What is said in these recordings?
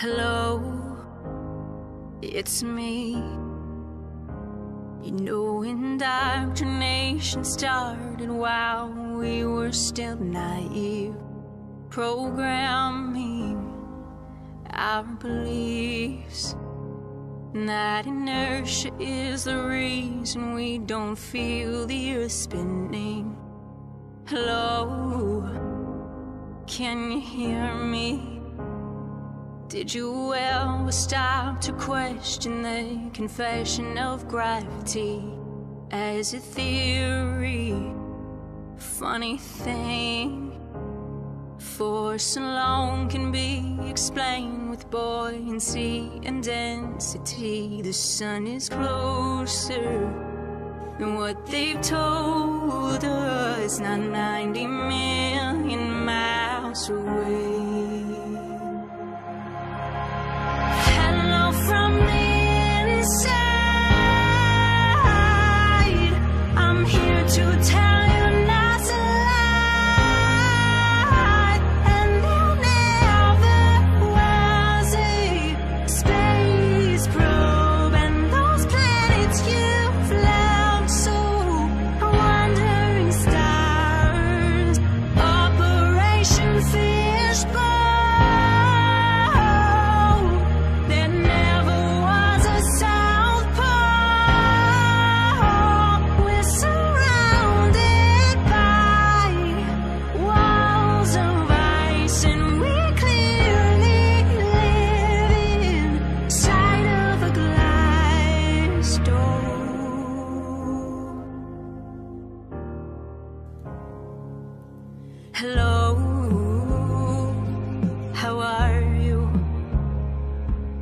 Hello, it's me. You know, indoctrination started while we were still naive, programming our beliefs. And that inertia is the reason we don't feel the earth spinning. Hello, can you hear me? Did you ever stop to question the confession of gravity as a theory? Funny thing, force alone can be explained with buoyancy and density. The sun is closer than what they've told us, not 90 million miles away. From the inside, I'm here to tell you not to lie. And there never was a space probe, and those planets you've left so wandering stars. Operation Fishbowl. Hello, how are you?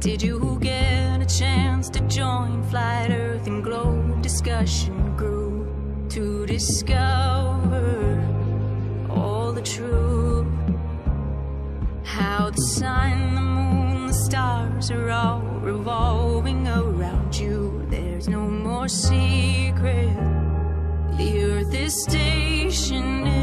Did you get a chance to join Flat Earth and Globe discussion group to discover all the truth? How the sun, the moon, the stars are all revolving around you. There's no more secret. The Earth is stationary